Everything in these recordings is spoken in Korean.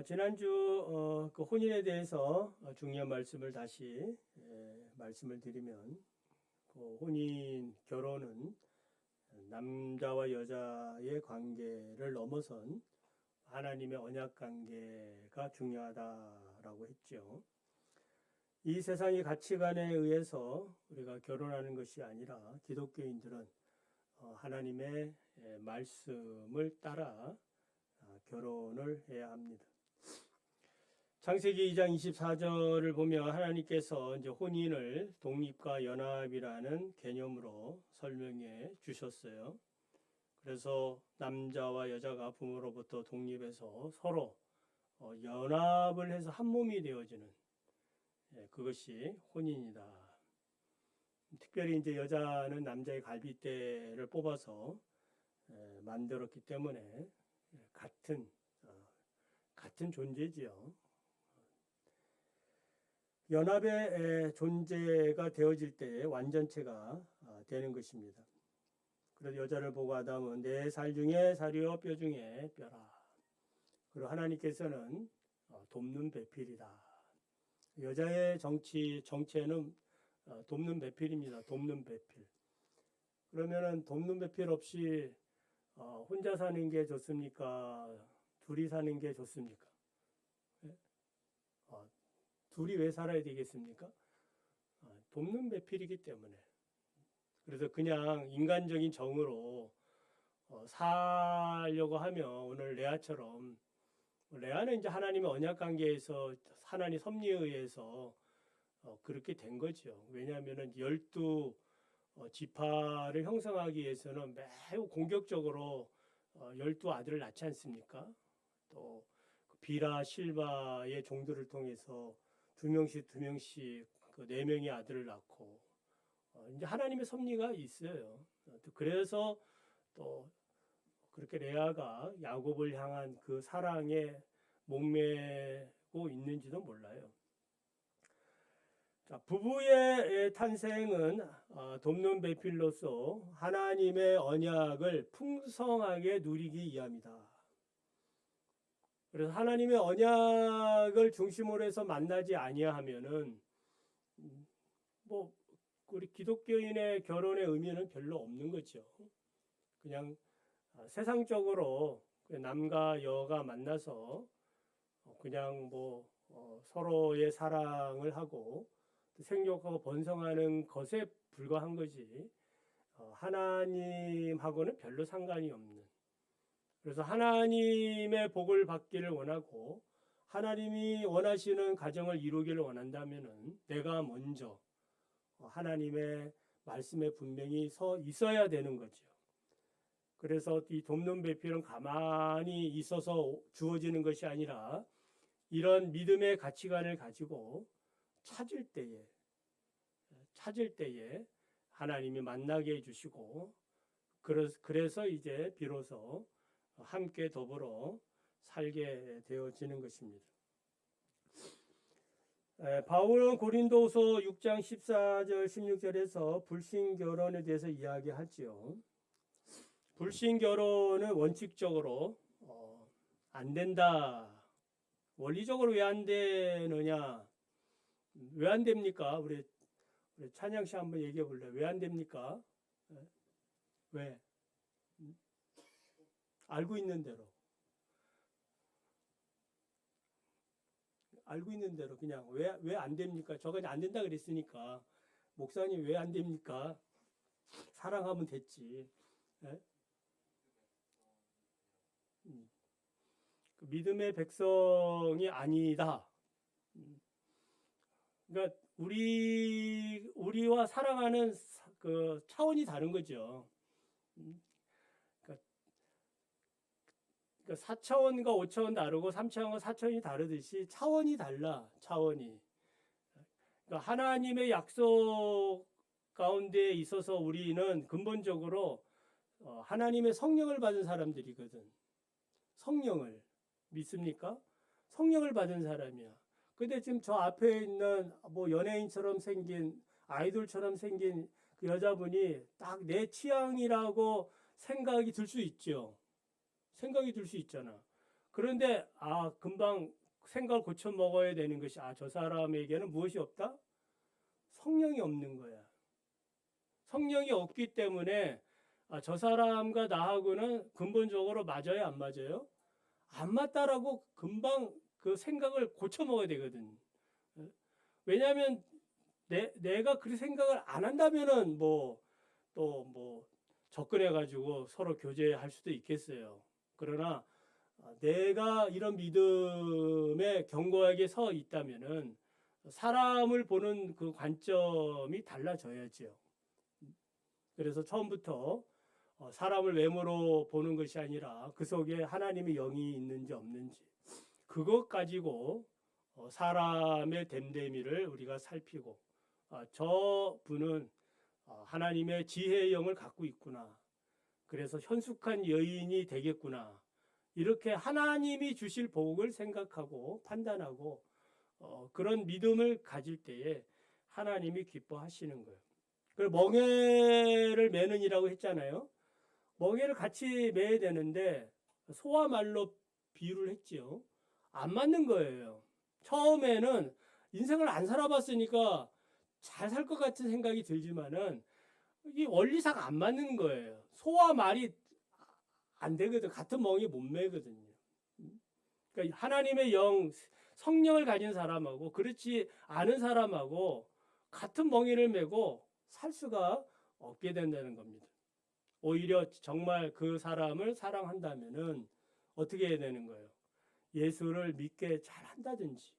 지난주 그 혼인에 대해서 중요한 말씀을 다시 말씀을 드리면, 그 혼인 결혼은 남자와 여자의 관계를 넘어선 하나님의 언약 관계가 중요하다라고 했죠. 이 세상의 가치관에 의해서 우리가 결혼하는 것이 아니라 기독교인들은 하나님의 말씀을 따라 결혼을 해야 합니다. 창세기 2장 24절을 보면 하나님께서 이제 혼인을 독립과 연합이라는 개념으로 설명해 주셨어요. 그래서 남자와 여자가 부모로부터 독립해서 서로 연합을 해서 한 몸이 되어지는 그것이 혼인이다. 특별히 이제 여자는 남자의 갈빗대를 뽑아서 만들었기 때문에 같은 존재지요. 연합의 존재가 되어질 때 완전체가 되는 것입니다. 그래서 여자를 보고 아담은 내 살 중에 살이요 뼈 중에 뼈라. 그리고 하나님께서는 돕는 배필이다. 여자의 정체는 돕는 배필입니다. 돕는 배필. 그러면은 돕는 배필 없이 혼자 사는 게 좋습니까? 둘이 사는 게 좋습니까? 둘이 왜 살아야 되겠습니까? 돕는 배필이기 때문에. 그래서 그냥 인간적인 정으로 살려고 하면 오늘 레아처럼, 레아는 이제 하나님의 언약 관계에서 하나님 섭리에 의해서 그렇게 된 거죠. 왜냐하면은 12지파를 형성하기 위해서는 매우 공격적으로 12아들을 낳지 않습니까? 또 비라 실바의 종들을 통해서 두 명씩 그 4명의 아들을 낳고 이제 하나님의 섭리가 있어요. 그래서 또 그렇게 레아가 야곱을 향한 그 사랑에 목매고 있는지도 몰라요. 자, 부부의 탄생은 돕는 배필로서 하나님의 언약을 풍성하게 누리기 위함이다. 그래서 하나님의 언약을 중심으로 해서 만나지 아니하면은 뭐 우리 기독교인의 결혼의 의미는 별로 없는 거죠. 그냥 세상적으로 남과 여가 만나서 그냥 뭐 서로의 사랑을 하고 생육하고 번성하는 것에 불과한 거지, 하나님하고는 별로 상관이 없는. 그래서 하나님의 복을 받기를 원하고 하나님이 원하시는 가정을 이루기를 원한다면은 내가 먼저 하나님의 말씀에 분명히 서 있어야 되는 거죠. 그래서 이 돕는 배필은 가만히 있어서 주어지는 것이 아니라 이런 믿음의 가치관을 가지고 찾을 때에 하나님이 만나게 해주시고, 그래서 이제 비로소 함께 더불어 살게 되어지는 것입니다. 바울은 고린도서 6장 14절 16절에서 불신결혼에 대해서 이야기하지요. 불신결혼은 원칙적으로 안 된다. 원리적으로 왜 안 되느냐? 왜 안 됩니까? 우리 찬양 씨 한번 얘기해 볼래요? 왜 안 됩니까? 왜? 알고 있는 대로 그냥 왜 안 됩니까? 저거 안 된다 그랬으니까 목사님 왜 안 됩니까? 사랑하면 됐지. 그 믿음의 백성이 아니다. 그러니까 우리와 사랑하는 그 차원이 다른 거죠. 그러니까 4차원과 5차원 다르고 3차원과 4차원이 다르듯이 차원이 달라. 차원이. 그러니까 하나님의 약속 가운데 있어서 우리는 근본적으로 하나님의 성령을 받은 사람들이거든. 성령을 믿습니까? 성령을 받은 사람이야. 근데 지금 저 앞에 있는 뭐 연예인처럼 생긴, 아이돌처럼 생긴 그 여자분이 딱 내 취향이라고 생각이 들 수 있죠. 생각이 들 수 있잖아. 그런데 금방 생각을 고쳐 먹어야 되는 것이 저 사람에게는 무엇이 없다? 성령이 없는 거야. 성령이 없기 때문에 저 사람과 나하고는 근본적으로 맞아요, 안 맞아요? 안 맞다라고 금방 그 생각을 고쳐 먹어야 되거든. 왜냐하면 내가 그 생각을 안 한다면은 접근해 가지고 서로 교제할 수도 있겠어요. 그러나 내가 이런 믿음에 견고하게 서 있다면은 사람을 보는 그 관점이 달라져야죠. 그래서 처음부터 사람을 외모로 보는 것이 아니라 그 속에 하나님의 영이 있는지 없는지 그것 가지고 사람의 됨됨이를 우리가 살피고 저 분은 하나님의 지혜의 영을 갖고 있구나. 그래서 현숙한 여인이 되겠구나. 이렇게 하나님이 주실 복을 생각하고 판단하고 그런 믿음을 가질 때에 하나님이 기뻐하시는 거예요. 그리고 멍에를 매는이라고 했잖아요. 멍에를 같이 매야 되는데 소와 말로 비유를 했지요. 안 맞는 거예요. 처음에는 인생을 안 살아봤으니까 잘 살 것 같은 생각이 들지만은 이 원리상 안 맞는 거예요. 소와 말이 안 되거든. 같은 멍에 못 매거든요. 그러니까 하나님의 영, 성령을 가진 사람하고 그렇지 않은 사람하고 같은 멍에를 메고 살 수가 없게 된다는 겁니다. 오히려 정말 그 사람을 사랑한다면은 어떻게 해야 되는 거예요? 예수를 믿게 잘 한다든지.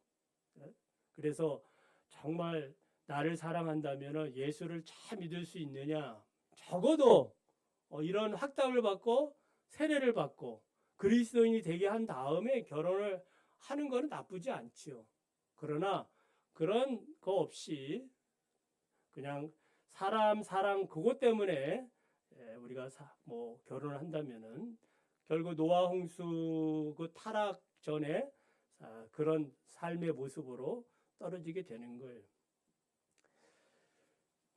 그래서 정말 나를 사랑한다면은 예수를 잘 믿을 수 있느냐? 적어도 이런 확답을 받고 세례를 받고 그리스도인이 되게 한 다음에 결혼을 하는 것은 나쁘지 않지요. 그러나 그런 거 없이 그냥 사람 사랑 그것 때문에 우리가 결혼을 한다면은 결국 노아 홍수 그 타락 전에 그런 삶의 모습으로 떨어지게 되는 거예요.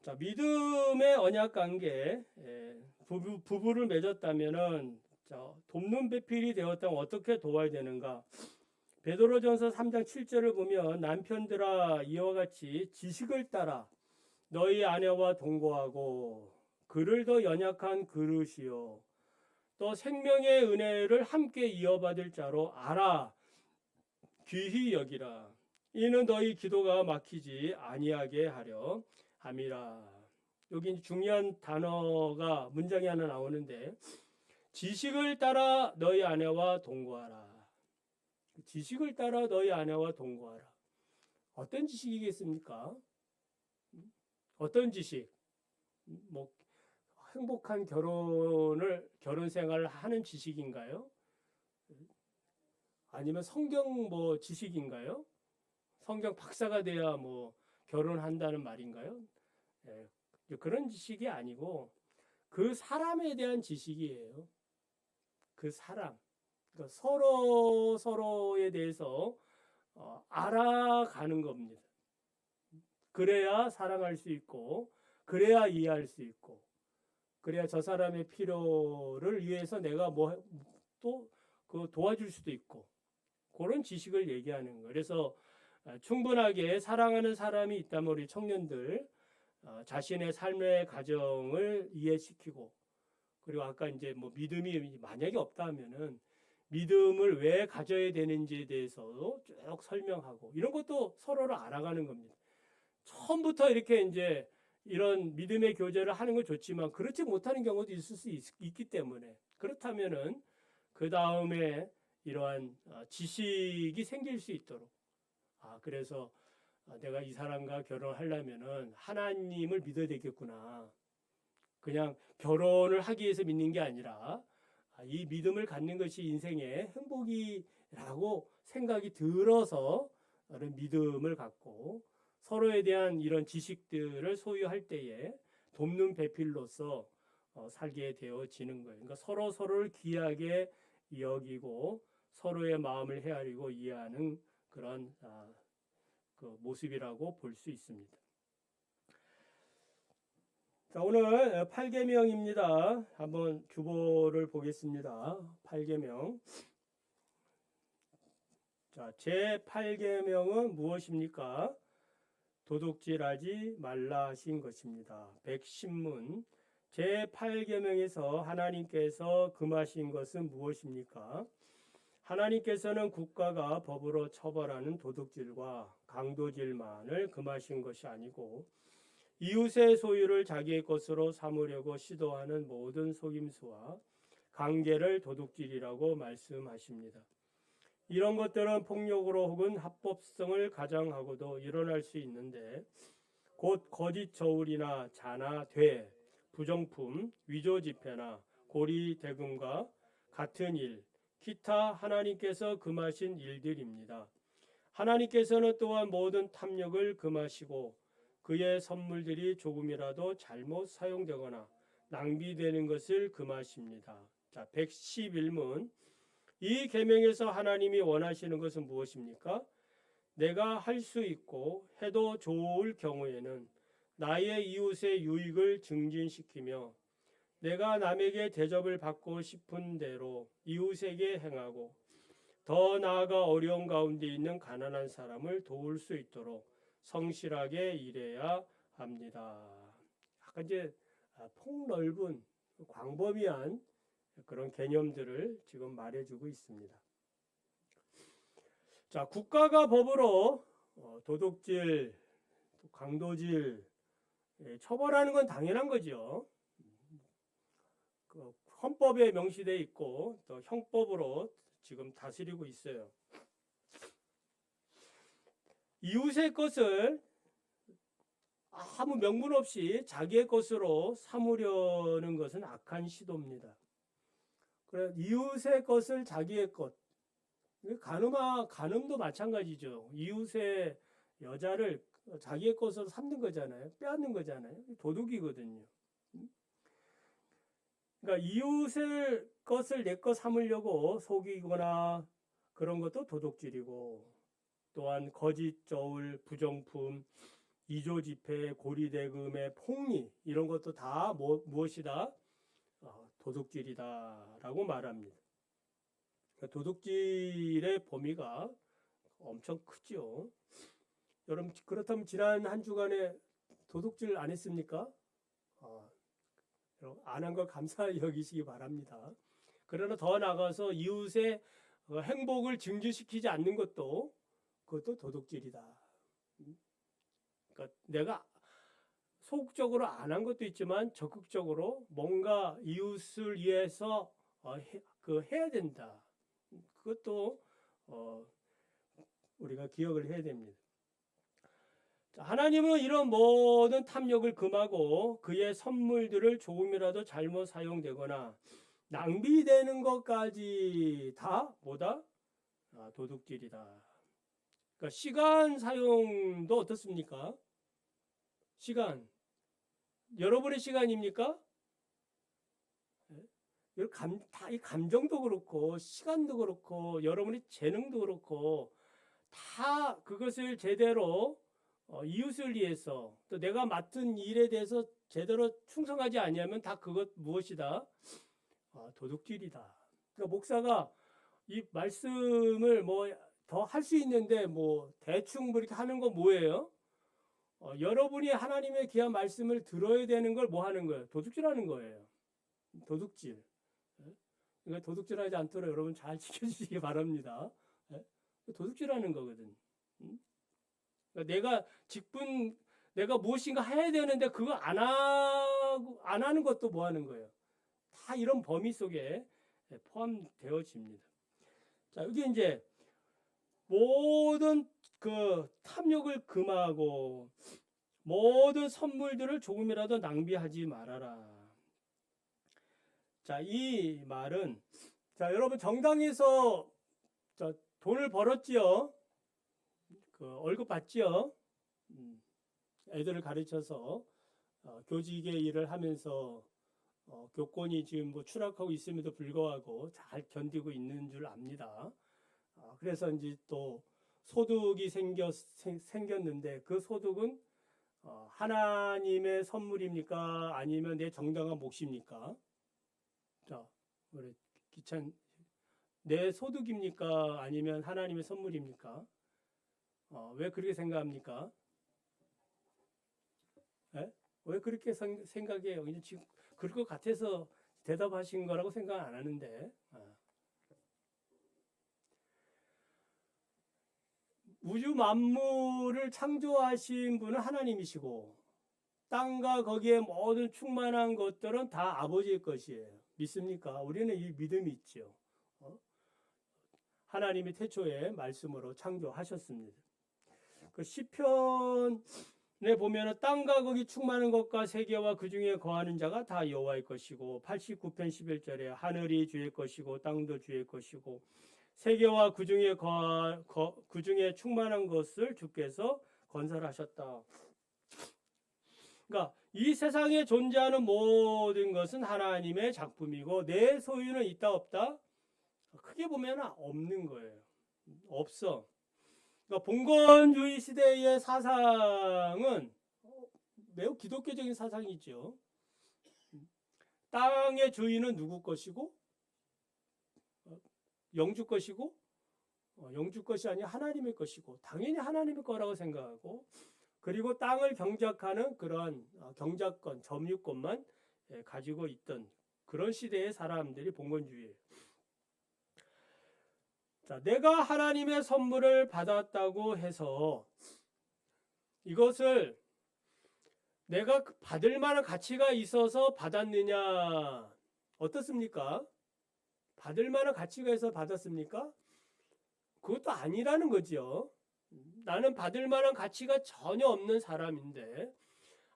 자, 믿음의 언약 관계, 부부를 맺었다면은 돕는 배필이 되었다면 어떻게 도와야 되는가? 베드로전서 3장 7절을 보면 남편들아 이와 같이 지식을 따라 너희 아내와 동거하고 그를 더 연약한 그릇이요 또 생명의 은혜를 함께 이어받을 자로 알아 귀히 여기라. 이는 너희 기도가 막히지 아니하게 하려 함이라. 여기 중요한 단어가 문장이 하나 나오는데 지식을 따라 너희 아내와 동거하라. 지식을 따라 너희 아내와 동거하라. 어떤 지식이겠습니까? 어떤 지식? 행복한 결혼 생활을 하는 지식인가요? 아니면 성경 지식인가요? 성경 박사가 돼야 결혼한다는 말인가요? 그런 지식이 아니고 그 사람에 대한 지식이에요. 그 사람. 그러니까 서로에 대해서 알아가는 겁니다. 그래야 사랑할 수 있고 그래야 이해할 수 있고 그래야 저 사람의 필요를 위해서 내가 도와줄 수도 있고 그런 지식을 얘기하는 거예요. 그래서 충분하게 사랑하는 사람이 있다면 우리 청년들 자신의 삶의 가정을 이해시키고 그리고 아까 이제 믿음이 만약에 없다 하면은 믿음을 왜 가져야 되는지에 대해서 쭉 설명하고 이런 것도 서로를 알아가는 겁니다. 처음부터 이렇게 이제 이런 믿음의 교제를 하는 건 좋지만 그렇지 못하는 경우도 있을 수 있기 때문에 그렇다면은 그 다음에 이러한 지식이 생길 수 있도록 그래서 내가 이 사람과 결혼하려면은 하나님을 믿어야 되겠구나. 그냥 결혼을 하기 위해서 믿는 게 아니라 이 믿음을 갖는 것이 인생의 행복이라고 생각이 들어서 믿음을 갖고 서로에 대한 이런 지식들을 소유할 때에 돕는 배필로서 살게 되어지는 거예요. 그러니까 서로를 귀하게 여기고 서로의 마음을 헤아리고 이해하는 그런 그 모습이라고 볼 수 있습니다. 자, 오늘 8계명입니다. 한번 규보를 보겠습니다. 8계명. 자, 제8계명은 무엇입니까? 도둑질하지 말라 하신 것입니다. 백신문 제8계명에서 하나님께서 금하신 것은 무엇입니까? 하나님께서는 국가가 법으로 처벌하는 도둑질과 강도질만을 금하신 것이 아니고 이웃의 소유를 자기의 것으로 삼으려고 시도하는 모든 속임수와 관계를 도둑질이라고 말씀하십니다. 이런 것들은 폭력으로 혹은 합법성을 가장하고도 일어날 수 있는데 곧 거짓 저울이나 자나 돼, 부정품, 위조 지폐나 고리 대금과 같은 일, 기타 하나님께서 금하신 일들입니다. 하나님께서는 또한 모든 탐욕을 금하시고 그의 선물들이 조금이라도 잘못 사용되거나 낭비되는 것을 금하십니다. 자, 111문 이 계명에서 하나님이 원하시는 것은 무엇입니까? 내가 할 수 있고 해도 좋을 경우에는 나의 이웃의 유익을 증진시키며 내가 남에게 대접을 받고 싶은 대로 이웃에게 행하고 더 나아가 어려운 가운데 있는 가난한 사람을 도울 수 있도록 성실하게 일해야 합니다. 약간 이제 폭넓은 광범위한 그런 개념들을 지금 말해주고 있습니다. 자, 국가가 법으로 도둑질, 강도질 처벌하는 건 당연한 거죠. 그 헌법에 명시되어 있고 또 형법으로 지금 다스리고 있어요. 이웃의 것을 아무 명분 없이 자기의 것으로 삼으려는 것은 악한 시도입니다. 그래 이웃의 것을 자기의 것. 간음도 마찬가지죠. 이웃의 여자를 자기의 것으로 삼는 거잖아요. 빼앗는 거잖아요. 도둑이거든요. 그러니까 이웃의 것을 내 것 삼으려고 속이거나 그런 것도 도둑질이고 또한 거짓 저울, 부정품, 이조 지폐, 고리대금의 폭리 이런 것도 다 무엇이다? 도둑질이다라고 말합니다. 그러니까 도둑질의 범위가 엄청 크죠. 여러분 그렇다면 지난 한 주간에 도둑질 안 했습니까? 안 한 걸 감사히 여기시기 바랍니다. 그러나 더 나아가서 이웃의 행복을 증진시키지 않는 것도 그것도 도둑질이다. 그러니까 내가 소극적으로 안 한 것도 있지만 적극적으로 뭔가 이웃을 위해서 해야 된다. 그것도 우리가 기억을 해야 됩니다. 자, 하나님은 이런 모든 탐욕을 금하고 그의 선물들을 조금이라도 잘못 사용되거나 낭비되는 것까지 다 뭐다? 도둑질이다. 그러니까 시간 사용도 어떻습니까? 시간. 여러분의 시간입니까? 이 감정도 그렇고 시간도 그렇고 여러분의 재능도 그렇고 다 그것을 제대로 이웃을 위해서 또 내가 맡은 일에 대해서 제대로 충성하지 아니하면 다 그것 무엇이다? 도둑질이다. 그러니까 목사가 이 말씀을 뭐 더 할 수 있는데 뭐 대충 그렇게 하는 건 뭐예요? 여러분이 하나님의 귀한 말씀을 들어야 되는 걸 뭐 하는 거예요? 도둑질하는 거예요. 도둑질. 그러니까 도둑질하지 않도록 여러분 잘 지켜주시기 바랍니다. 도둑질하는 거거든. 그러니까 내가 무엇인가 해야 되는데 그거 안 하는 것도 뭐 하는 거예요? 다 이런 범위 속에 포함되어집니다. 자, 여기 이제 모든 그 탐욕을 금하고 모든 선물들을 조금이라도 낭비하지 말아라. 자, 이 말은 자, 여러분 정당에서 돈을 벌었지요. 그 월급 받지요. 애들을 가르쳐서 교직의 일을 하면서 교권이 지금 뭐 추락하고 있음에도 불구하고 잘 견디고 있는 줄 압니다. 그래서 이제 또 소득이 생겼는데 그 소득은 하나님의 선물입니까? 아니면 내 정당한 몫입니까? 자, 우리 기찬 내 소득입니까? 아니면 하나님의 선물입니까? 왜 그렇게 생각합니까? 예? 왜 그렇게 생각해요? 그냥 지금 그럴 것 같아서 대답하신 거라고 생각 안 하는데. 우주 만물을 창조하신 분은 하나님이시고 땅과 거기에 모든 충만한 것들은 다 아버지의 것이에요. 믿습니까? 우리는 이 믿음이 있죠. 하나님이 태초에 말씀으로 창조하셨습니다. 그 시편에 보면은 땅과 거기 충만한 것과 세계와 그 중에 거하는 자가 다 여호와의 것이고 89편 11절에 하늘이 주의 것이고 땅도 주의 것이고 세계와 그 중에 충만한 것을 주께서 건설하셨다. 그러니까 이 세상에 존재하는 모든 것은 하나님의 작품이고 내 소유는 있다 없다? 크게 보면 없는 거예요. 없어. 그러니까 봉건주의 시대의 사상은 매우 기독교적인 사상이죠. 땅의 주인은 누구 것이고 영주 것이고 영주 것이 아니라 하나님의 것이고 당연히 하나님의 거라고 생각하고 그리고 땅을 경작하는 그러한 경작권, 점유권만 가지고 있던 그런 시대의 사람들이 봉건주의예요. 자, 내가 하나님의 선물을 받았다고 해서 이것을 내가 받을 만한 가치가 있어서 받았느냐? 어떻습니까? 받을 만한 가치가 있어서 받았습니까? 그것도 아니라는 거죠. 나는 받을 만한 가치가 전혀 없는 사람인데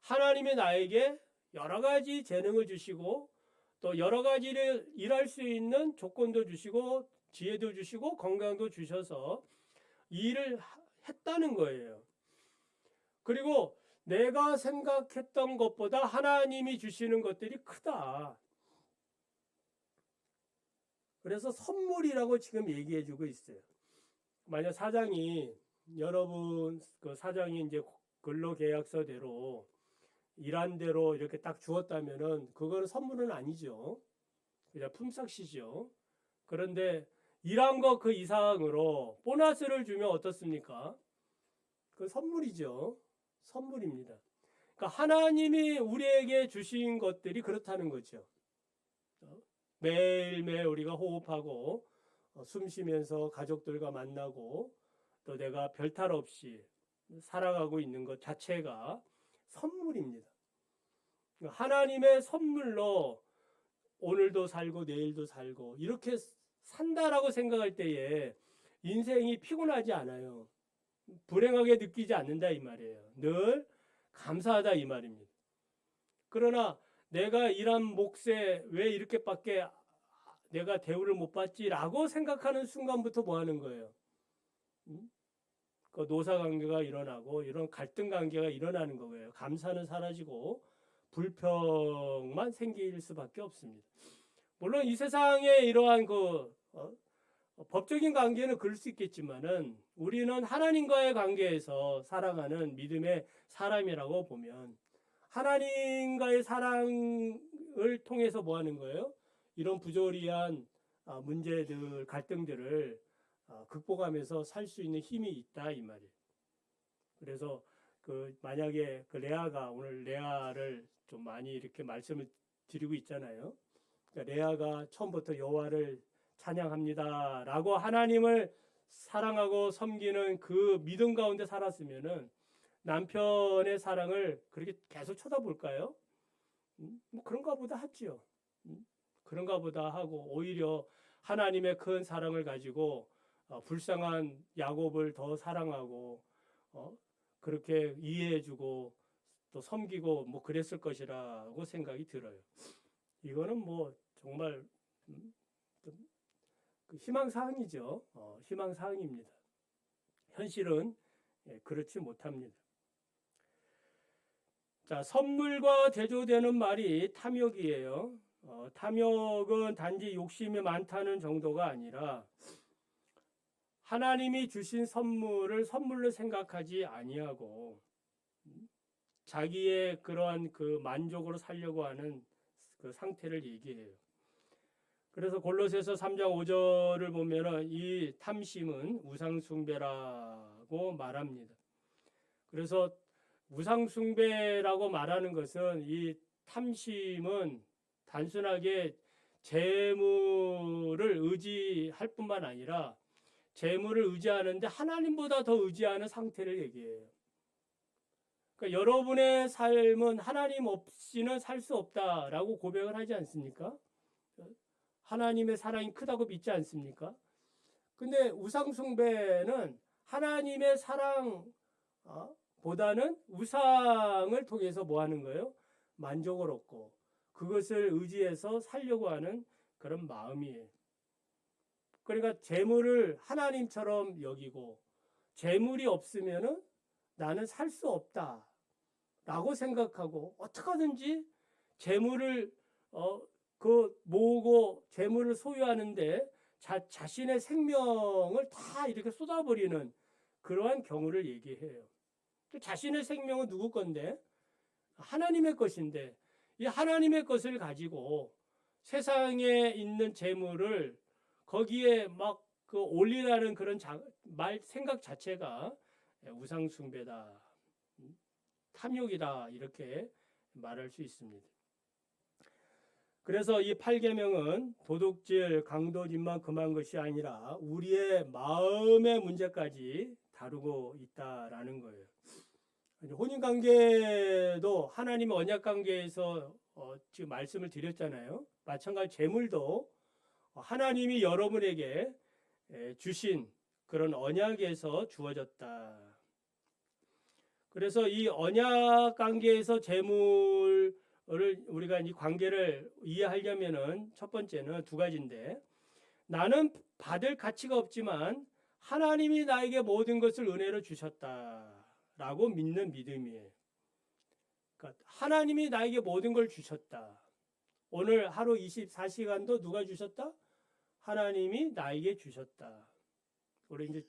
하나님이 나에게 여러 가지 재능을 주시고 또 여러 가지를 일할 수 있는 조건도 주시고 지혜도 주시고 건강도 주셔서 일을 했다는 거예요. 그리고 내가 생각했던 것보다 하나님이 주시는 것들이 크다. 그래서 선물이라고 지금 얘기해주고 있어요. 만약 사장이 여러분 그 사장이 이제 근로계약서대로 일한 대로 이렇게 딱 주었다면은 그거는 선물은 아니죠. 그냥 품삯이죠. 그런데 일한 거 그 이상으로 보너스를 주면 어떻습니까? 그 선물이죠. 선물입니다. 그러니까 하나님이 우리에게 주신 것들이 그렇다는 거죠. 매일매일 우리가 호흡하고 숨 쉬면서 가족들과 만나고 또 내가 별탈 없이 살아가고 있는 것 자체가 선물입니다. 하나님의 선물로 오늘도 살고 내일도 살고 이렇게 산다라고 생각할 때에 인생이 피곤하지 않아요. 불행하게 느끼지 않는다 이 말이에요. 늘 감사하다 이 말입니다. 그러나 내가 일한 몫에 왜 이렇게밖에 내가 대우를 못 받지라고 생각하는 순간부터 뭐 하는 거예요? 그 노사관계가 일어나고 이런 갈등 관계가 일어나는 거예요. 감사는 사라지고 불평만 생길 수밖에 없습니다. 물론 이 세상에 이러한 법적인 관계는 그럴 수 있겠지만은 우리는 하나님과의 관계에서 살아가는 믿음의 사람이라고 보면 하나님과의 사랑을 통해서 뭐 하는 거예요? 이런 부조리한 문제들, 갈등들을 극복하면서 살 수 있는 힘이 있다 이 말이에요. 그래서 만약에 레아가 오늘 레아를 좀 많이 이렇게 말씀을 드리고 있잖아요. 그러니까 레아가 처음부터 여호와를 찬양합니다라고 하나님을 사랑하고 섬기는 그 믿음 가운데 살았으면은 남편의 사랑을 그렇게 계속 쳐다볼까요? 뭐 그런가 보다 하지요. 그런가 보다 하고 오히려 하나님의 큰 사랑을 가지고 불쌍한 야곱을 더 사랑하고 그렇게 이해해주고 또 섬기고 뭐 그랬을 것이라고 생각이 들어요. 이거는 뭐 정말 희망사항이죠. 희망사항입니다. 현실은 그렇지 못합니다. 자, 선물과 대조되는 말이 탐욕이에요. 탐욕은 단지 욕심이 많다는 정도가 아니라 하나님이 주신 선물을 선물로 생각하지 아니하고 자기의 그러한 그 만족으로 살려고 하는 그 상태를 얘기해요. 그래서 골로새서 3장 5절을 보면은 이 탐심은 우상숭배라고 말합니다. 그래서 우상숭배라고 말하는 것은 이 탐심은 단순하게 재물을 의지할 뿐만 아니라 재물을 의지하는데 하나님보다 더 의지하는 상태를 얘기해요. 그러니까 여러분의 삶은 하나님 없이는 살 수 없다라고 고백을 하지 않습니까? 하나님의 사랑이 크다고 믿지 않습니까? 근데 우상숭배는 하나님의 사랑 보다는 우상을 통해서 뭐 하는 거예요? 만족을 얻고 그것을 의지해서 살려고 하는 그런 마음이에요. 그러니까 재물을 하나님처럼 여기고 재물이 없으면은 나는 살 수 없다라고 생각하고 어떻게 하든지 재물을 모으고 재물을 소유하는데 자신의 생명을 다 이렇게 쏟아버리는 그러한 경우를 얘기해요. 자신의 생명은 누구 건데? 하나님의 것인데 이 하나님의 것을 가지고 세상에 있는 재물을 거기에 막 그 올리라는 그런 생각 자체가 우상숭배다, 탐욕이다 이렇게 말할 수 있습니다. 그래서 이 8계명은 도둑질, 강도짓만 금한 것이 아니라 우리의 마음의 문제까지 다루고 있다라는 거예요. 혼인관계도 하나님의 언약관계에서 지금 말씀을 드렸잖아요. 마찬가지 재물도 하나님이 여러분에게 주신 그런 언약에서 주어졌다. 그래서 이 언약관계에서 재물을 우리가 이 관계를 이해하려면은 첫 번째는 두 가지인데 나는 받을 가치가 없지만 하나님이 나에게 모든 것을 은혜로 주셨다라고 믿는 믿음이에요. 그러니까 하나님이 나에게 모든 걸 주셨다. 오늘 하루 24시간도 누가 주셨다? 하나님이 나에게 주셨다. 우리 이제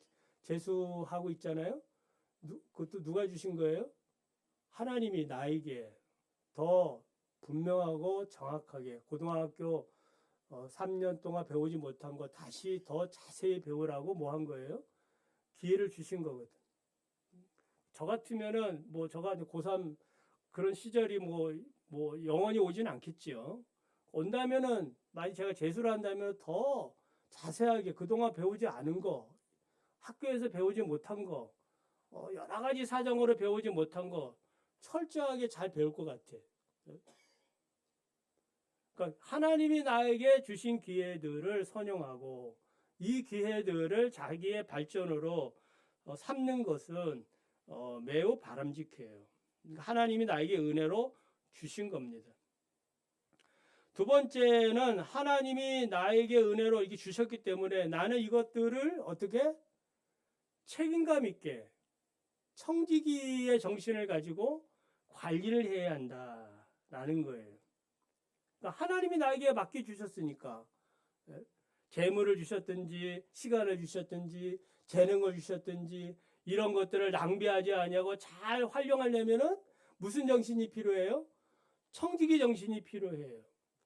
재수하고 있잖아요. 그것도 누가 주신 거예요? 하나님이 나에게 더 분명하고 정확하게 고등학교 3년 동안 배우지 못한 거 다시 더 자세히 배우라고 뭐 한 거예요? 기회를 주신 거거든. 저 같으면은 저가 고3 그런 시절이 영원히 오진 않겠지요. 온다면은 만약 제가 재수를 한다면 더 자세하게 그동안 배우지 않은 거, 학교에서 배우지 못한 거, 여러 가지 사정으로 배우지 못한 거 철저하게 잘 배울 것 같아. 그러니까 하나님이 나에게 주신 기회들을 선용하고 이 기회들을 자기의 발전으로 삼는 것은 매우 바람직해요. 하나님이 나에게 은혜로 주신 겁니다. 두 번째는 하나님이 나에게 은혜로 이렇게 주셨기 때문에 나는 이것들을 어떻게 책임감 있게 청지기의 정신을 가지고 관리를 해야 한다라는 거예요. 그러니까 하나님이 나에게 맡겨주셨으니까 재물을 주셨든지 시간을 주셨든지 재능을 주셨든지 이런 것들을 낭비하지 아니하고 잘 활용하려면은 무슨 정신이 필요해요? 청지기 정신이 필요해요.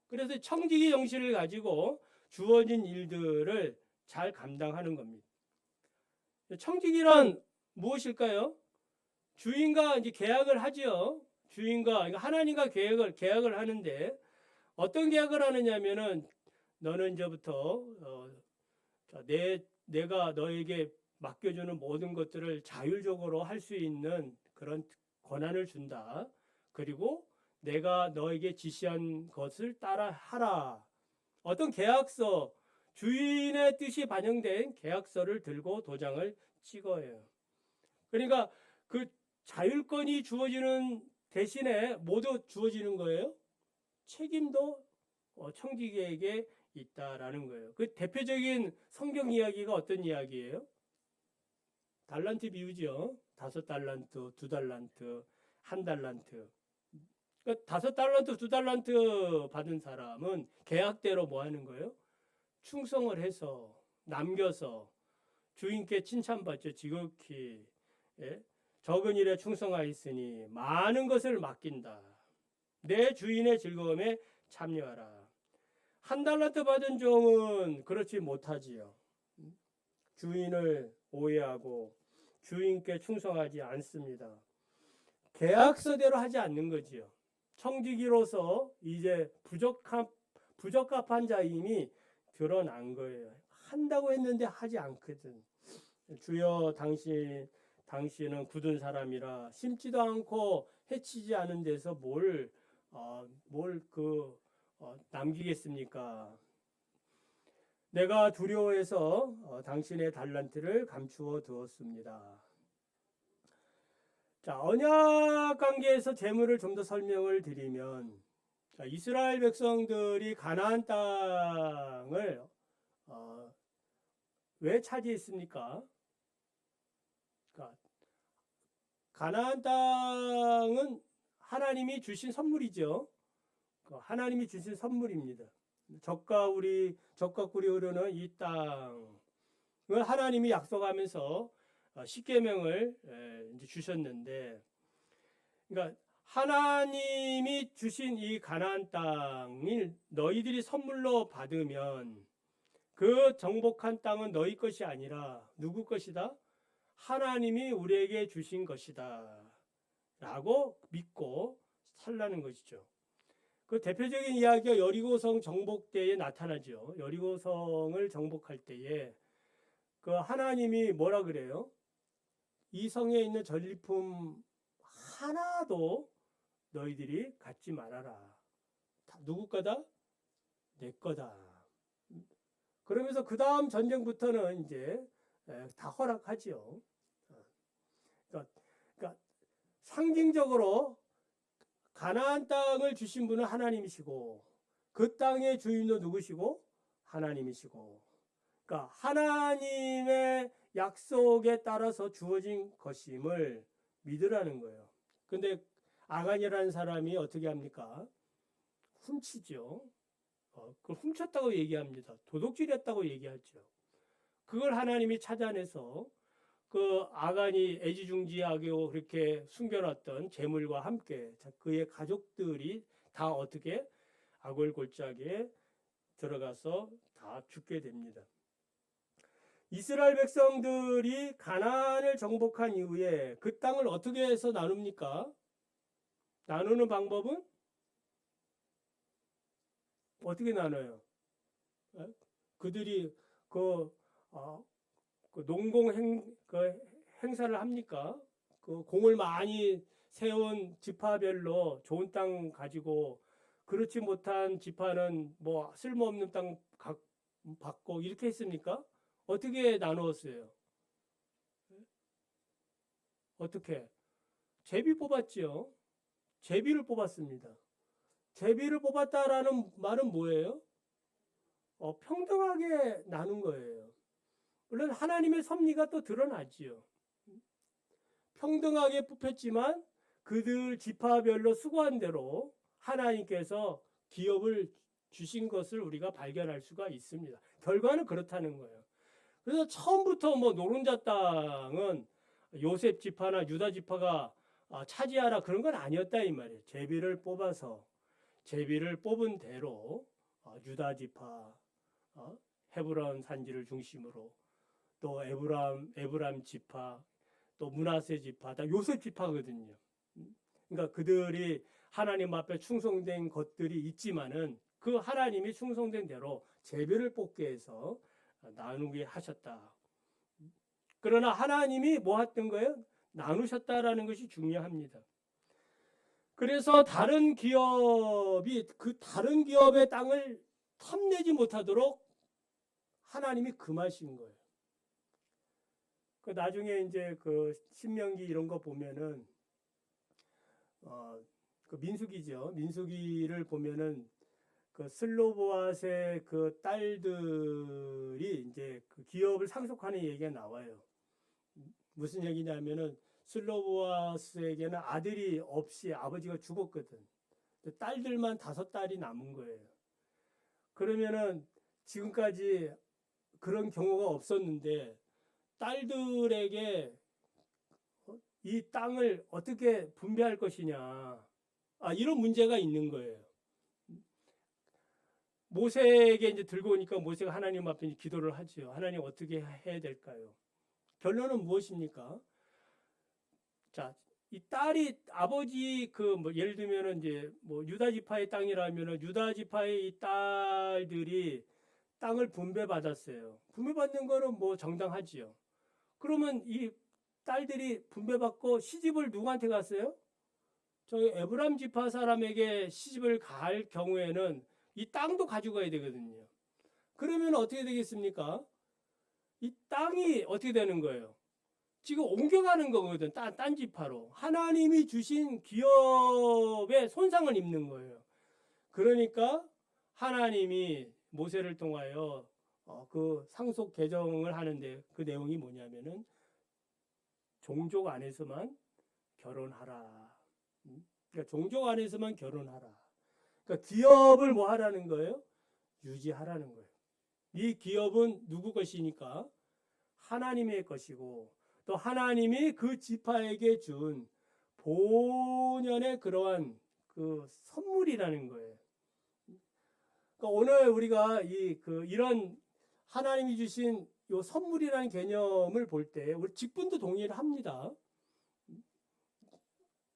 그래서 청지기 정신을 가지고 주어진 일들을 잘 감당하는 겁니다. 청지기란 무엇일까요? 주인과 이제 계약을 하지요. 주인과 하나님과 계약을 하는데 어떤 계약을 하느냐면은 너는 이제부터 내가 너에게 맡겨주는 모든 것들을 자율적으로 할 수 있는 그런 권한을 준다. 그리고 내가 너에게 지시한 것을 따라 하라. 어떤 계약서, 주인의 뜻이 반영된 계약서를 들고 도장을 찍어요. 그러니까 그 자율권이 주어지는 대신에 모두 주어지는 거예요. 책임도 청지기에게 있다라는 거예요. 그 대표적인 성경 이야기가 어떤 이야기예요? 달란트 비유죠. 5달란트, 2달란트, 1달란트. 그러니까 5달란트, 2달란트 받은 사람은 계약대로 뭐 하는 거예요? 충성을 해서 남겨서 주인께 칭찬받죠. 지극히 적은 일에 충성하였으니 많은 것을 맡긴다. 내 주인의 즐거움에 참여하라. 한 달란트 받은 종은 그렇지 못하지요. 주인을 오해하고 주인께 충성하지 않습니다. 계약서대로 하지 않는 거지요. 청지기로서 이제 부적합한 자임이 드러난 거예요. 한다고 했는데 하지 않거든. 주여 당신은 굳은 사람이라 심지도 않고 해치지 않은 데서 남기겠습니까? 내가 두려워해서 당신의 달란트를 감추어 두었습니다. 자, 언약 관계에서 재물을 좀 더 설명을 드리면, 자, 이스라엘 백성들이 가나안 땅을 왜 차지했습니까? 그러니까 가나안 땅은 하나님이 주신 선물이죠. 하나님이 주신 선물입니다. 적과 꿀이 흐르는 이 땅을 하나님이 약속하면서 십계명을 이제 주셨는데, 그러니까 하나님이 주신 이 가나안 땅을 너희들이 선물로 받으면 그 정복한 땅은 너희 것이 아니라 누구 것이다? 하나님이 우리에게 주신 것이다 라고 믿고 살라는 것이죠. 그 대표적인 이야기가 여리고성 정복 때에 나타나죠. 여리고성을 정복할 때에 그 하나님이 뭐라 그래요? 이 성에 있는 전리품 하나도 너희들이 갖지 말아라. 누구 거다? 내 거다. 그러면서 그 다음 전쟁부터는 이제 다 허락하지요. 그러니까 상징적으로 가나안 땅을 주신 분은 하나님이시고 그 땅의 주인도 누구시고? 하나님이시고. 그러니까 하나님의 약속에 따라서 주어진 것임을 믿으라는 거예요. 근데 아간이라는 사람이 어떻게 합니까? 훔치죠. 그걸 훔쳤다고 얘기합니다. 도둑질했다고 얘기하죠. 그걸 하나님이 찾아내서 그 아간이 애지중지하게 그렇게 숨겨놨던 재물과 함께 그의 가족들이 다 어떻게 아골골짜기에 들어가서 다 죽게 됩니다. 이스라엘 백성들이 가나안을 정복한 이후에 그 땅을 어떻게 해서 나눕니까? 나누는 방법은 어떻게 나눠요? 그들이 그 농공 행사를 합니까? 그 공을 많이 세운 지파별로 좋은 땅 가지고 그렇지 못한 지파는 뭐 쓸모없는 땅 받고 이렇게 했습니까? 어떻게 나누었어요? 어떻게? 제비 뽑았지요. 제비를 뽑았습니다. 제비를 뽑았다라는 말은 뭐예요? 평등하게 나눈 거예요. 물론 하나님의 섭리가 또 드러나지요. 평등하게 뽑혔지만 그들 지파별로 수고한 대로 하나님께서 기업을 주신 것을 우리가 발견할 수가 있습니다. 결과는 그렇다는 거예요. 그래서 처음부터 뭐 노른자 땅은 요셉 지파나 유다 지파가 차지하라 그런 건 아니었다 이 말이에요. 제비를 뽑아서 제비를 뽑은 대로 유다 지파, 헤브론 산지를 중심으로 또 에브람 지파, 또 므낫세 지파, 다 요셉 지파거든요. 그러니까 그들이 하나님 앞에 충성된 것들이 있지만은 그 하나님이 충성된 대로 제비를 뽑게 해서 나누게 하셨다. 그러나 하나님이 뭐 했던 거예요? 나누셨다라는 것이 중요합니다. 그래서 다른 기업이 그 다른 기업의 땅을 탐내지 못하도록 하나님이 금하신 거예요. 그 나중에 이제 그 신명기 이런 거 보면은 그 민수기죠. 민수기를 보면은 그 슬로보앗의 그 딸들이 이제 그 기업을 상속하는 얘기가 나와요. 무슨 얘기냐면은 슬로보앗에게는 아들이 없이 아버지가 죽었거든. 딸들만 5딸이 남은 거예요. 그러면은 지금까지 그런 경우가 없었는데 딸들에게 이 땅을 어떻게 분배할 것이냐, 이런 문제가 있는 거예요. 모세에게 이제 들고 오니까 모세가 하나님 앞에 이제 기도를 하지요. 하나님 어떻게 해야 될까요? 결론은 무엇입니까? 자, 이 딸이 아버지 그 뭐 예를 들면은 이제 뭐 유다 지파의 땅이라면은 유다 지파의 이 딸들이 땅을 분배받았어요. 분배받는 거는 뭐 정당하지요. 그러면 이 딸들이 분배받고 시집을 누구한테 갔어요? 저희 에브람 지파 사람에게 시집을 갈 경우에는 이 땅도 가지고 가야 되거든요. 그러면 어떻게 되겠습니까? 이 땅이 어떻게 되는 거예요? 지금 옮겨가는 거거든. 딴 지파로. 하나님이 주신 기업에 손상을 입는 거예요. 그러니까 하나님이 모세를 통하여 그 상속 개정을 하는데 그 내용이 뭐냐면은 종족 안에서만 결혼하라. 그러니까 종족 안에서만 결혼하라. 그러니까 기업을 뭐 하라는 거예요? 유지하라는 거예요. 이 기업은 누구 것이니까? 하나님의 것이고 또 하나님이 그 지파에게 준 본연의 그러한 그 선물이라는 거예요. 그러니까 오늘 우리가 이런 하나님이 주신 요 선물이라는 개념을 볼 때 우리 직분도 동일합니다.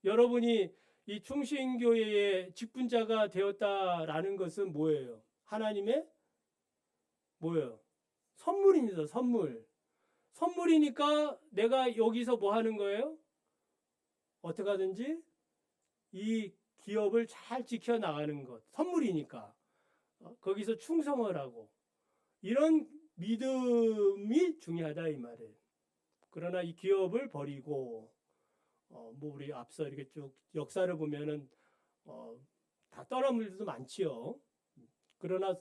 여러분이 이 충신교회의 직분자가 되었다라는 것은 뭐예요? 하나님의 뭐예요? 선물입니다. 선물. 선물이니까 내가 여기서 뭐 하는 거예요? 어떻게 하든지 이 기업을 잘 지켜나가는 것. 선물이니까. 거기서 충성을 하고. 이런 믿음이 중요하다 이 말이에요. 그러나 이 기업을 버리고 뭐 우리 앞서 이렇게 쭉 역사를 보면은 다 떠난 분들도 많지요. 그러나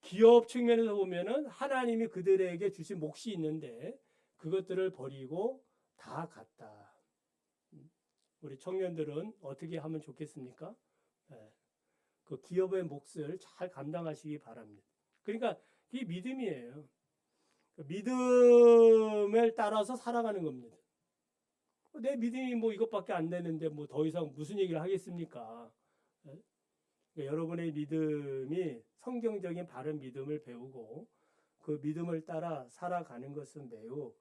기업 측면에서 보면은 하나님이 그들에게 주신 몫이 있는데 그것들을 버리고 다 갔다. 우리 청년들은 어떻게 하면 좋겠습니까? 그 기업의 몫을 잘 감당하시기 바랍니다. 그러니까 이 믿음이에요. 믿음을 따라서 살아가는 겁니다. 내 믿음이 뭐 이것밖에 안 되는데 뭐 더 이상 무슨 얘기를 하겠습니까? 그러니까 여러분의 믿음이 성경적인 바른 믿음을 배우고 그 믿음을 따라 살아가는 것은 매우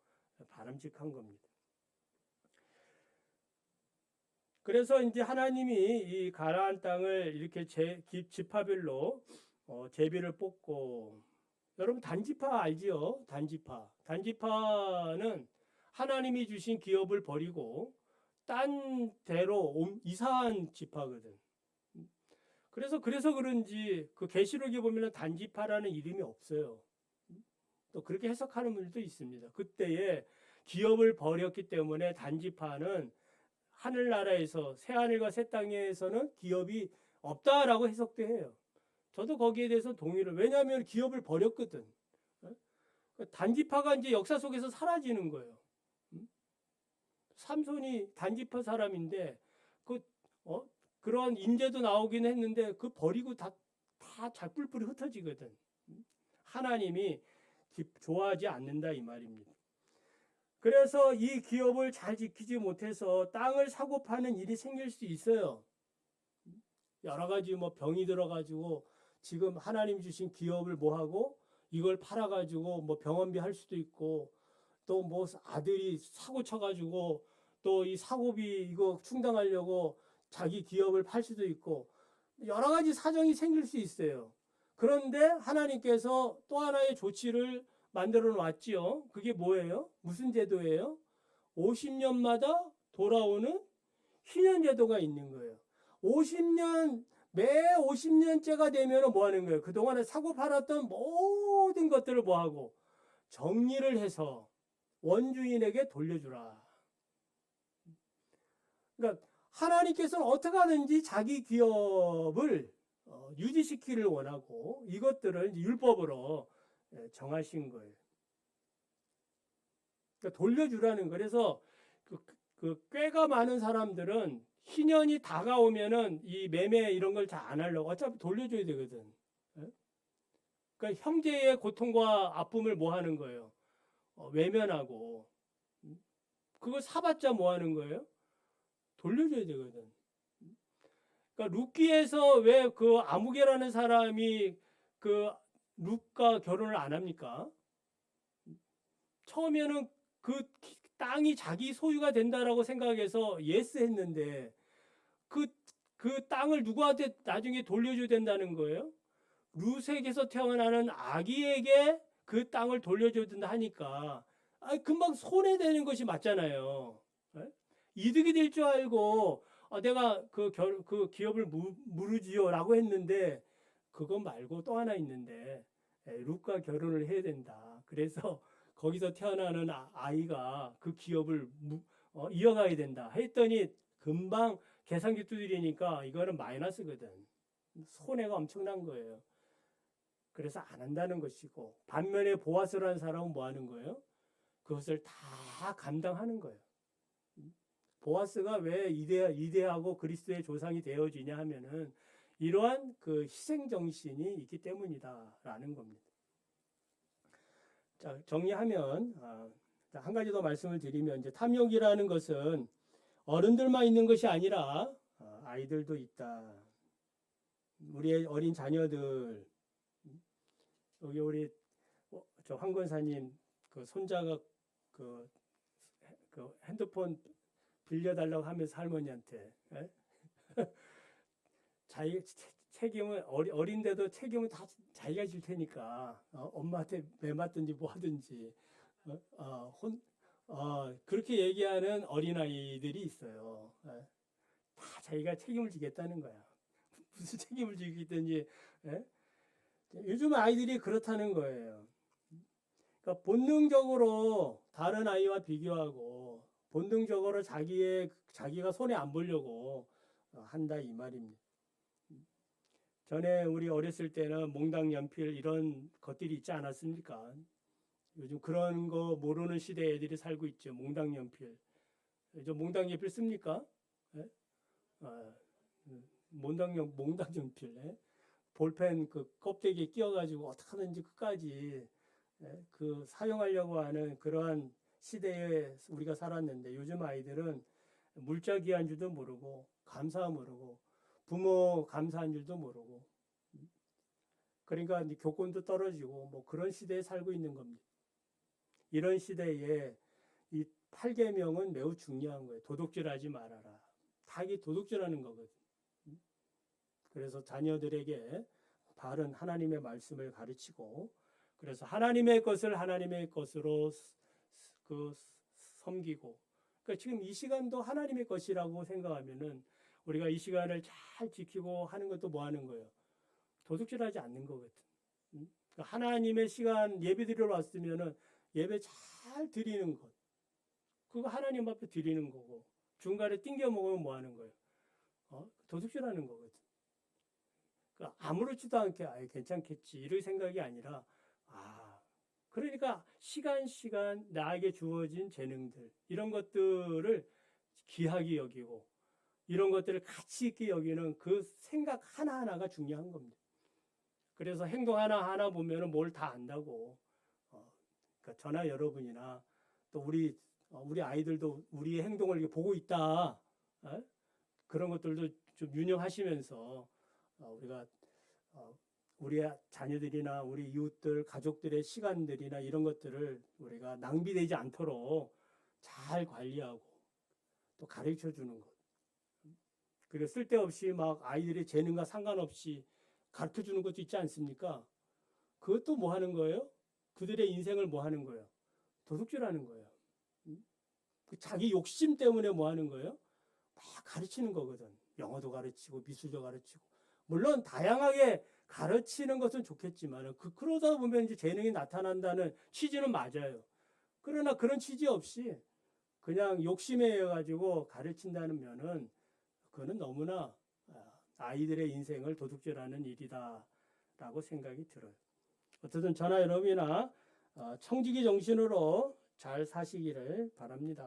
바람직한 겁니다. 그래서 이제 하나님이 이 가나안 땅을 이렇게 지파별로 제비를 뽑고 여러분 단지파 알지요? 단지파. 단지파는 하나님이 주신 기업을 버리고 딴 데로 이사한 지파거든. 그래서 그런지 그 계시록에 보면 단지파라는 이름이 없어요. 또 그렇게 해석하는 분들도 있습니다. 그때에 기업을 버렸기 때문에 단지파는 하늘나라에서 새하늘과 새 땅에서는 기업이 없다라고 해석도 해요. 저도 거기에 대해서 동의를. 왜냐하면 기업을 버렸거든. 단지파가 이제 역사 속에서 사라지는 거예요. 삼손이 단지파 사람인데 그런 인재도 나오긴 했는데 그 버리고 다 작불불이 흩어지거든. 하나님이 좋아하지 않는다 이 말입니다. 그래서 이 기업을 잘 지키지 못해서 땅을 사고 파는 일이 생길 수 있어요. 여러 가지 뭐 병이 들어가지고 지금 하나님 주신 기업을 뭐 하고 이걸 팔아가지고 뭐 병원비 할 수도 있고 또 뭐 아들이 사고 쳐가지고 또 이 사고비 이거 충당하려고 자기 기업을 팔 수도 있고 여러 가지 사정이 생길 수 있어요. 그런데 하나님께서 또 하나의 조치를 만들어 놨지요. 그게 뭐예요? 무슨 제도예요? 50년마다 돌아오는 희년제도가 있는 거예요. 50년, 매 50년째가 되면 뭐 하는 거예요? 그동안에 사고 팔았던 모든 것들을 뭐 하고 정리를 해서 원주인에게 돌려주라. 그러니까 하나님께서는 어떻게 하든지 자기 기업을 유지시키기를 원하고 이것들을 율법으로 정하신 거예요. 그러니까 돌려주라는 거예요. 그래서 그 꾀가 많은 사람들은 희년이 다가오면은 이 매매 이런 걸 잘 안 하려고 어차피 돌려줘야 되거든. 그러니까 형제의 고통과 아픔을 뭐 하는 거예요? 외면하고 그걸 사봤자 뭐 하는 거예요? 돌려줘야 되거든. 그러니까 룻기에서 왜 그 아무개라는 사람이 그 룻과 결혼을 안 합니까? 처음에는 그 땅이 자기 소유가 된다라고 생각해서 예스 했는데 그 땅을 누구한테 나중에 돌려줘야 된다는 거예요? 룻에게서 태어나는 아기에게 그 땅을 돌려줘야 된다 하니까 금방 손해되는 것이 맞잖아요. 예? 이득이 될 줄 알고 내가 그 기업을 무르지요라고 했는데 그거 말고 또 하나 있는데 룻과 결혼을 해야 된다. 그래서 거기서 태어나는 아이가 그 기업을 이어가야 된다 했더니 금방 계산기 두드리니까 이거는 마이너스거든. 손해가 엄청난 거예요. 그래서 안 한다는 것이고, 반면에 보아스라는 사람은 뭐 하는 거예요? 그것을 다 감당하는 거예요. 보아스가 왜 이대하고 그리스도의 조상이 되어지냐 하면은 이러한 그 희생 정신이 있기 때문이다라는 겁니다. 자, 정리하면 한 가지 더 말씀을 드리면 이제 탐욕이라는 것은 어른들만 있는 것이 아니라 아이들도 있다. 우리의 어린 자녀들, 여기 우리 저 황권사님 그 손자가 그 핸드폰 빌려달라고 하면서 할머니한테 자기 책임은 어린데도 책임은 다 자기가 질 테니까 엄마한테 매맞든지 뭐 하든지 그렇게 얘기하는 어린아이들이 있어요. 다 자기가 책임을 지겠다는 거야. 무슨 책임을 지겠든지. 요즘 아이들이 그렇다는 거예요. 그러니까 본능적으로 다른 아이와 비교하고 본능적으로 자기가 손해 안 보려고 한다 이 말입니다. 전에 우리 어렸을 때는 몽당 연필 이런 것들이 있지 않았습니까? 요즘 그런 거 모르는 시대 애들이 살고 있죠. 몽당 연필. 저 몽당 연필 씁니까? 몽당 연필. 볼펜 그 껍데기에 끼워가지고 어떻게 하든지 끝까지 그 사용하려고 하는 그러한 시대에 우리가 살았는데 요즘 아이들은 물자 귀한 줄도 모르고 감사 모르고 부모 감사한 줄도 모르고 그러니까 교권도 떨어지고 뭐 그런 시대에 살고 있는 겁니다. 이런 시대에 이 8계명은 매우 중요한 거예요. 도둑질하지 말아라. 다 이게 도둑질하는 거거든. 그래서 자녀들에게 바른 하나님의 말씀을 가르치고 그래서 하나님의 것을 하나님의 것으로 섬기고 그러니까 지금 이 시간도 하나님의 것이라고 생각하면은 우리가 이 시간을 잘 지키고 하는 것도 뭐 하는 거예요? 도둑질하지 않는 거거든. 그러니까 하나님의 시간 예배 드리러 왔으면은 예배 잘 드리는 것. 그거 하나님 앞에 드리는 거고 중간에 띵겨 먹으면 뭐 하는 거예요? 도둑질하는 거거든. 그러니까 아무렇지도 않게 괜찮겠지 이럴 생각이 아니라 그러니까 시간 나에게 주어진 재능들 이런 것들을 귀하게 여기고 이런 것들을 가치 있게 여기는 그 생각 하나하나가 중요한 겁니다. 그래서 행동 하나하나 보면은 뭘 다 안다고. 그러니까 저나 여러분이나 또 우리 아이들도 우리의 행동을 이렇게 보고 있다. 그런 것들도 좀 유념하시면서 우리가 우리의 자녀들이나 우리 이웃들, 가족들의 시간들이나 이런 것들을 우리가 낭비되지 않도록 잘 관리하고 또 가르쳐 주는 것. 그리고 쓸데없이 막 아이들의 재능과 상관없이 가르쳐 주는 것도 있지 않습니까? 그것도 뭐 하는 거예요? 그들의 인생을 뭐 하는 거예요? 도둑질하는 거예요. 자기 욕심 때문에 뭐 하는 거예요? 막 가르치는 거거든. 영어도 가르치고 미술도 가르치고. 물론 다양하게 가르치는 것은 좋겠지만 그러다 보면 이제 재능이 나타난다는 취지는 맞아요. 그러나 그런 취지 없이 그냥 욕심에 의해 가지고 가르친다는 면은 그거는 너무나 아이들의 인생을 도둑질하는 일이다라고 생각이 들어요. 어쨌든 저나 여러분이나 청지기 정신으로 잘 사시기를 바랍니다.